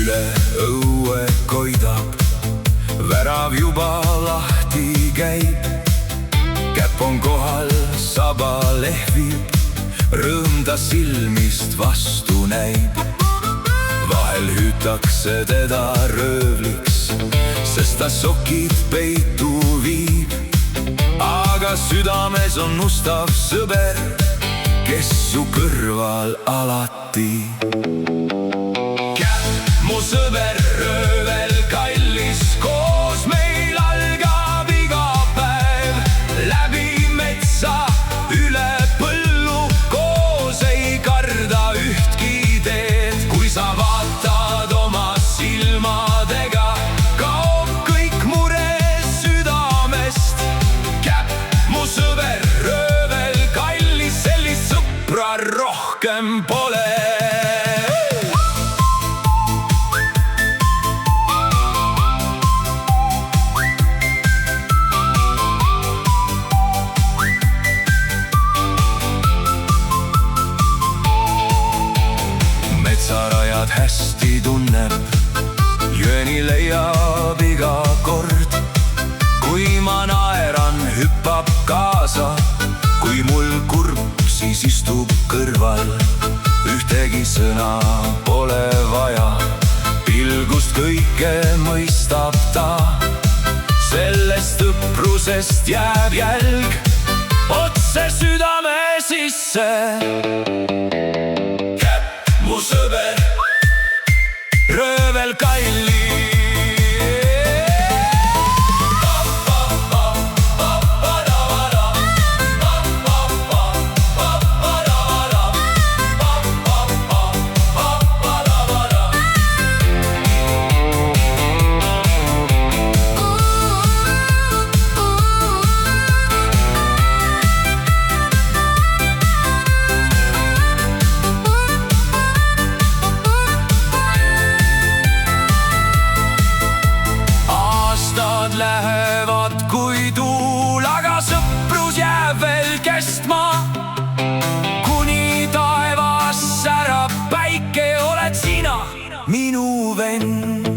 üle õue koidab, värav juba lahti käib. Käpp on kohal, saba lehvib, rõõm ta silmist vastu näib. Vahel hüütakse teda röövliks, sest ta sokid peitu viib. Aga südames on ustav sõber, kes su kõrval alati. Käpp, mu sõber, röövel kallis, koos meil algab iga päev. Läbi metsa, üle põllu, koos ei karda ühtki teed. Kui sa vaatad oma silmadega, kaob kõik mure südamest. Käpp, mu sõber, röövel kallis, sellist sõpra rohkem pole. Metsarajad hästi tunneb, jööni leiab iga kord. Kui ma naeran, hüppab kaasa, kui mul kurb, siis istub kõrval. Ühtegi sõna pole vaja, pilgust kõike mõistab ta. Sellest õprusest jääb jälg otse südame sisse. Käpp, mu sõber, röövel kallis. Lähevad kui tuul, aga sõprus jääb veel kestma. Kuni taevas särab päike, oled sina minu vend.